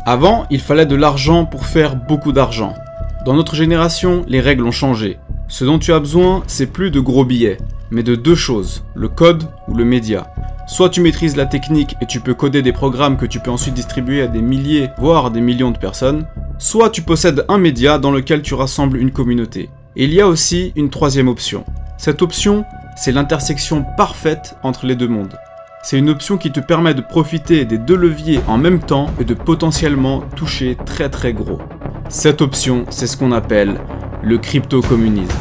Avant, il fallait de l'argent pour faire beaucoup d'argent. Dans notre génération, les règles ont changé. Ce dont tu as besoin, c'est plus de gros billets, mais de deux choses, le code ou le média. Soit tu maîtrises la technique et tu peux coder des programmes que tu peux ensuite distribuer à des milliers, voire des millions de personnes, soit tu possèdes un média dans lequel tu rassembles une communauté. Et il y a aussi une troisième option. Cette option, c'est l'intersection parfaite entre les deux mondes. C'est une option qui te permet de profiter des deux leviers en même temps et de potentiellement toucher très gros. Cette option, c'est ce qu'on appelle le crypto-communisme.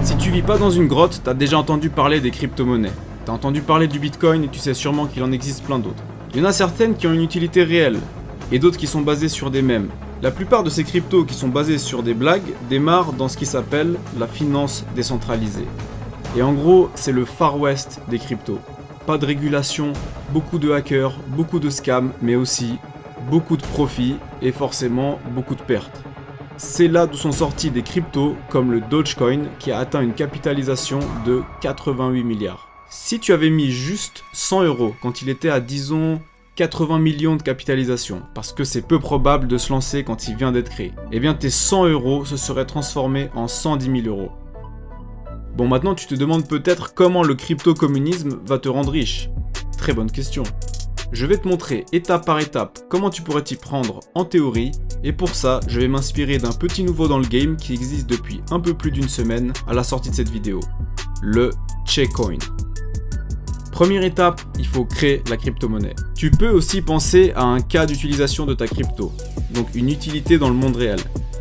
Si tu vis pas dans une grotte, t'as déjà entendu parler des crypto-monnaies. T'as entendu parler du Bitcoin et tu sais sûrement qu'il en existe plein d'autres. Il y en a certaines qui ont une utilité réelle, et d'autres qui sont basées sur des mèmes. La plupart de ces cryptos qui sont basés sur des blagues démarrent dans ce qui s'appelle la finance décentralisée. Et en gros, c'est le Far West des cryptos. Pas de régulation, beaucoup de hackers, beaucoup de scams, mais aussi beaucoup de profits et forcément beaucoup de pertes. C'est là d'où sont sortis des cryptos comme le Dogecoin qui a atteint une capitalisation de 88 milliards. Si tu avais mis juste 100 € quand il était à, disons, 80 millions de capitalisation, parce que c'est peu probable de se lancer quand il vient d'être créé, eh bien tes 100 € se seraient transformés en 110 000 €. Bon, maintenant tu te demandes peut-être comment le crypto-communisme va te rendre riche. Très bonne question. Je vais te montrer étape par étape comment tu pourrais t'y prendre en théorie, et pour ça, je vais m'inspirer d'un petit nouveau dans le game qui existe depuis un peu plus d'une semaine à la sortie de cette vidéo, le Checkcoin. Première étape, il faut créer la crypto-monnaie. Tu peux aussi penser à un cas d'utilisation de ta crypto, donc une utilité dans le monde réel.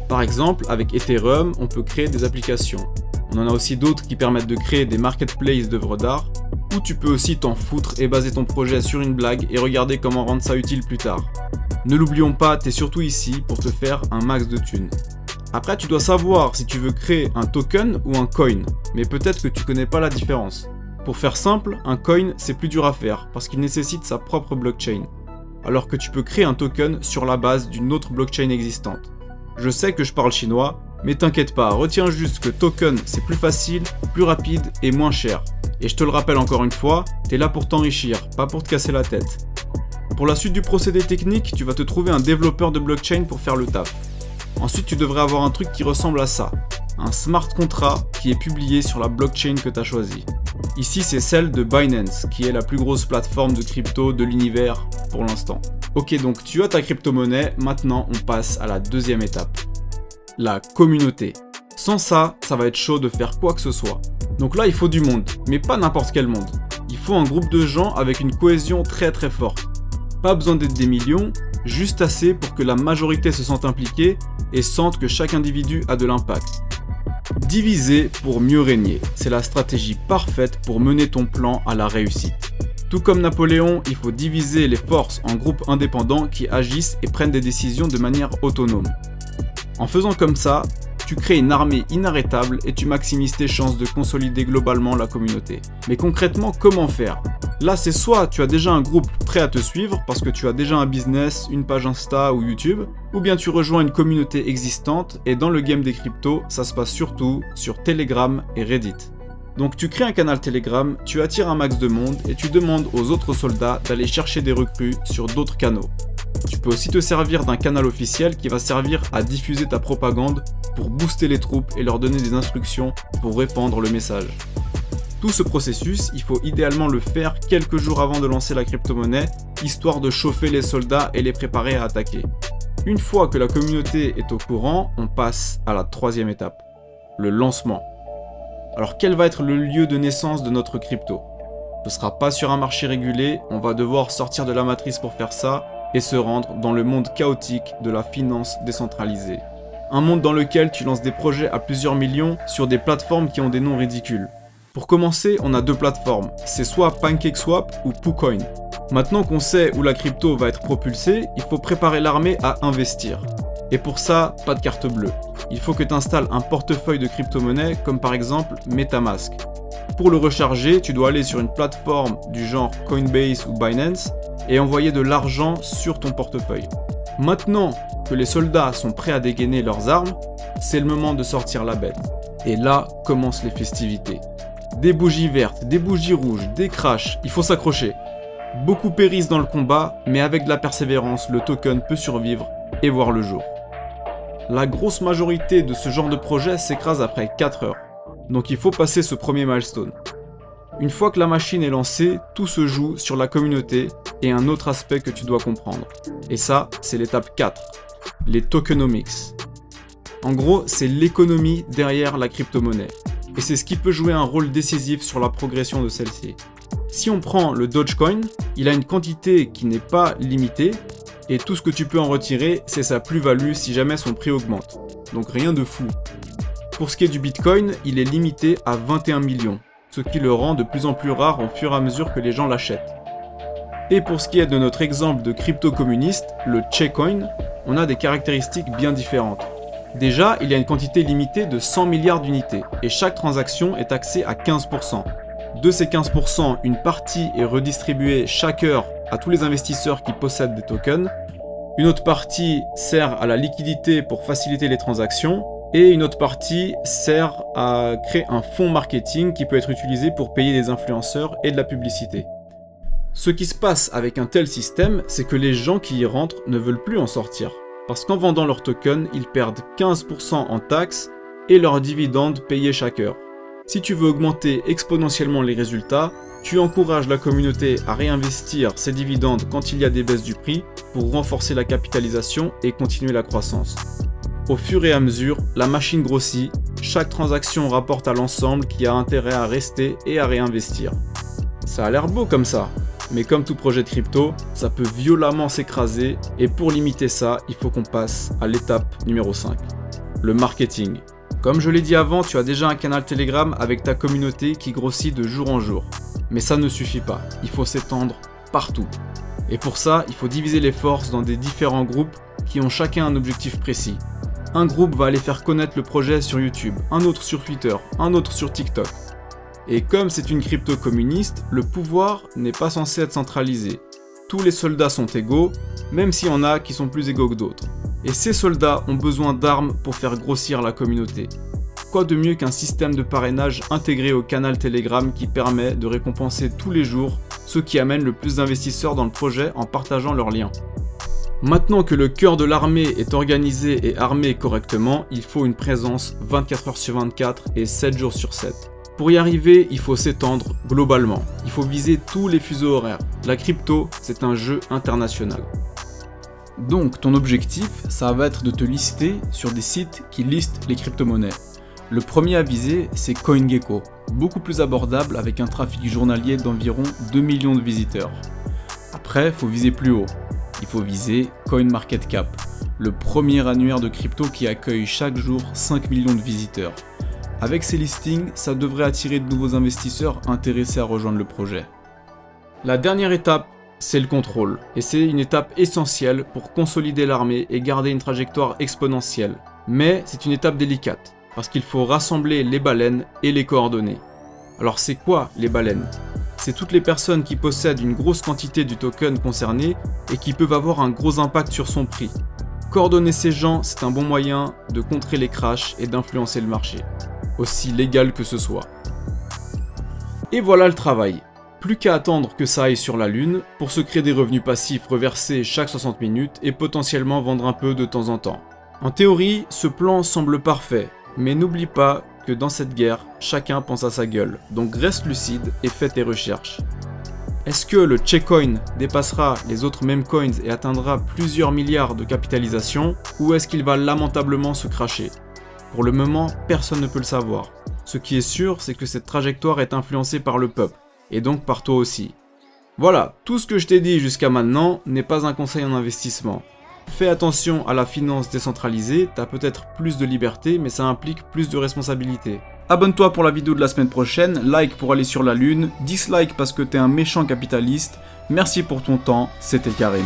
Par exemple, avec Ethereum, on peut créer des applications. On en a aussi d'autres qui permettent de créer des marketplaces d'œuvres d'art, ou tu peux aussi t'en foutre et baser ton projet sur une blague et regarder comment rendre ça utile plus tard. Ne l'oublions pas, t'es surtout ici pour te faire un max de thunes. Après, tu dois savoir si tu veux créer un token ou un coin, mais peut-être que tu connais pas la différence. Pour faire simple, un coin c'est plus dur à faire parce qu'il nécessite sa propre blockchain, alors que tu peux créer un token sur la base d'une autre blockchain existante. Je sais que je parle chinois, mais t'inquiète pas, retiens juste que token c'est plus facile, plus rapide et moins cher. Et je te le rappelle encore une fois, t'es là pour t'enrichir, pas pour te casser la tête. Pour la suite du procédé technique, tu vas te trouver un développeur de blockchain pour faire le taf. Ensuite, tu devrais avoir un truc qui ressemble à ça, un smart contract qui est publié sur la blockchain que tu as choisie. Ici, c'est celle de Binance, qui est la plus grosse plateforme de crypto de l'univers pour l'instant. Ok, donc tu as ta crypto-monnaie, maintenant on passe à la deuxième étape. La communauté. Sans ça, ça va être chaud de faire quoi que ce soit. Donc là, il faut du monde, mais pas n'importe quel monde. Il faut un groupe de gens avec une cohésion très forte. Pas besoin d'être des millions, juste assez pour que la majorité se sente impliquée et sente que chaque individu a de l'impact. Diviser pour mieux régner, c'est la stratégie parfaite pour mener ton plan à la réussite. Tout comme Napoléon, il faut diviser les forces en groupes indépendants qui agissent et prennent des décisions de manière autonome. En faisant comme ça, tu crées une armée inarrêtable et tu maximises tes chances de consolider globalement la communauté. Mais concrètement, comment faire? Là, c'est soit tu as déjà un groupe prêt à te suivre parce que tu as déjà un business, une page Insta ou YouTube, ou bien tu rejoins une communauté existante et dans le game des cryptos, ça se passe surtout sur Telegram et Reddit. Donc tu crées un canal Telegram, tu attires un max de monde et tu demandes aux autres soldats d'aller chercher des recrues sur d'autres canaux. Tu peux aussi te servir d'un canal officiel qui va servir à diffuser ta propagande pour booster les troupes et leur donner des instructions pour répandre le message. Tout ce processus, il faut idéalement le faire quelques jours avant de lancer la crypto-monnaie, histoire de chauffer les soldats et les préparer à attaquer. Une fois que la communauté est au courant, on passe à la troisième étape, le lancement. Alors quel va être le lieu de naissance de notre crypto? Ce ne sera pas sur un marché régulé, on va devoir sortir de la matrice pour faire ça et se rendre dans le monde chaotique de la finance décentralisée. Un monde dans lequel tu lances des projets à plusieurs millions sur des plateformes qui ont des noms ridicules. Pour commencer, on a deux plateformes, c'est soit PancakeSwap ou PooCoin. Maintenant qu'on sait où la crypto va être propulsée, il faut préparer l'armée à investir. Et pour ça, pas de carte bleue. Il faut que tu installes un portefeuille de crypto-monnaie comme par exemple MetaMask. Pour le recharger, tu dois aller sur une plateforme du genre Coinbase ou Binance et envoyer de l'argent sur ton portefeuille. Maintenant que les soldats sont prêts à dégainer leurs armes, c'est le moment de sortir la bête. Et là commencent les festivités. Des bougies vertes, des bougies rouges, des crashs, il faut s'accrocher. Beaucoup périssent dans le combat, mais avec de la persévérance, le token peut survivre et voir le jour. La grosse majorité de ce genre de projet s'écrase après 4 heures, donc il faut passer ce premier milestone. Une fois que la machine est lancée, tout se joue sur la communauté et un autre aspect que tu dois comprendre. Et ça, c'est l'étape 4, les tokenomics. En gros, c'est l'économie derrière la crypto-monnaie, et c'est ce qui peut jouer un rôle décisif sur la progression de celle-ci. Si on prend le Dogecoin, il a une quantité qui n'est pas limitée, et tout ce que tu peux en retirer, c'est sa plus-value si jamais son prix augmente. Donc rien de fou. Pour ce qui est du Bitcoin, il est limité à 21 millions, ce qui le rend de plus en plus rare au fur et à mesure que les gens l'achètent. Et pour ce qui est de notre exemple de crypto communiste, le Checoin, on a des caractéristiques bien différentes. Déjà, il y a une quantité limitée de 100 milliards d'unités, et chaque transaction est taxée à 15%. De ces 15%, une partie est redistribuée chaque heure à tous les investisseurs qui possèdent des tokens, une autre partie sert à la liquidité pour faciliter les transactions, et une autre partie sert à créer un fonds marketing qui peut être utilisé pour payer des influenceurs et de la publicité. Ce qui se passe avec un tel système, c'est que les gens qui y rentrent ne veulent plus en sortir, parce qu'en vendant leurs tokens, ils perdent 15% en taxes et leurs dividendes payés chaque heure. Si tu veux augmenter exponentiellement les résultats, tu encourages la communauté à réinvestir ses dividendes quand il y a des baisses du prix pour renforcer la capitalisation et continuer la croissance. Au fur et à mesure, la machine grossit, chaque transaction rapporte à l'ensemble qui a intérêt à rester et à réinvestir. Ça a l'air beau comme ça, mais comme tout projet de crypto, ça peut violemment s'écraser et pour limiter ça, il faut qu'on passe à l'étape numéro 5, le marketing. Comme je l'ai dit avant, tu as déjà un canal Telegram avec ta communauté qui grossit de jour en jour. Mais ça ne suffit pas, il faut s'étendre partout. Et pour ça, il faut diviser les forces dans des différents groupes qui ont chacun un objectif précis. Un groupe va aller faire connaître le projet sur YouTube, un autre sur Twitter, un autre sur TikTok. Et comme c'est une crypto communiste, le pouvoir n'est pas censé être centralisé. Tous les soldats sont égaux, même s'il y en a qui sont plus égaux que d'autres. Et ces soldats ont besoin d'armes pour faire grossir la communauté. Quoi de mieux qu'un système de parrainage intégré au canal Telegram qui permet de récompenser tous les jours ceux qui amènent le plus d'investisseurs dans le projet en partageant leurs liens. Maintenant que le cœur de l'armée est organisé et armé correctement, il faut une présence 24 heures sur 24 et 7 jours sur 7. Pour y arriver, il faut s'étendre globalement. Il faut viser tous les fuseaux horaires. La crypto, c'est un jeu international. Donc ton objectif, ça va être de te lister sur des sites qui listent les crypto-monnaies. Le premier à viser, c'est CoinGecko, beaucoup plus abordable avec un trafic journalier d'environ 2 millions de visiteurs. Après, il faut viser plus haut. Il faut viser CoinMarketCap, le premier annuaire de crypto qui accueille chaque jour 5 millions de visiteurs. Avec ces listings, ça devrait attirer de nouveaux investisseurs intéressés à rejoindre le projet. La dernière étape, c'est le contrôle, et c'est une étape essentielle pour consolider l'armée et garder une trajectoire exponentielle. Mais c'est une étape délicate, parce qu'il faut rassembler les baleines et les coordonner. Alors c'est quoi les baleines? C'est toutes les personnes qui possèdent une grosse quantité du token concerné et qui peuvent avoir un gros impact sur son prix. Coordonner ces gens, c'est un bon moyen de contrer les crashs et d'influencer le marché, aussi légal que ce soit. Et voilà le travail. Plus qu'à attendre que ça aille sur la lune pour se créer des revenus passifs reversés chaque 60 minutes et potentiellement vendre un peu de temps en temps. En théorie, ce plan semble parfait, mais n'oublie pas que dans cette guerre, chacun pense à sa gueule, donc reste lucide et fais tes recherches. Est-ce que le Checoin dépassera les autres meme coins et atteindra plusieurs milliards de capitalisation, ou est-ce qu'il va lamentablement se crasher? Pour le moment, personne ne peut le savoir. Ce qui est sûr, c'est que cette trajectoire est influencée par le peuple, et donc par toi aussi. Voilà, tout ce que je t'ai dit jusqu'à maintenant n'est pas un conseil en investissement. Fais attention à la finance décentralisée, t'as peut-être plus de liberté, mais ça implique plus de responsabilité. Abonne-toi pour la vidéo de la semaine prochaine, like pour aller sur la lune, dislike parce que t'es un méchant capitaliste. Merci pour ton temps, c'était Karim.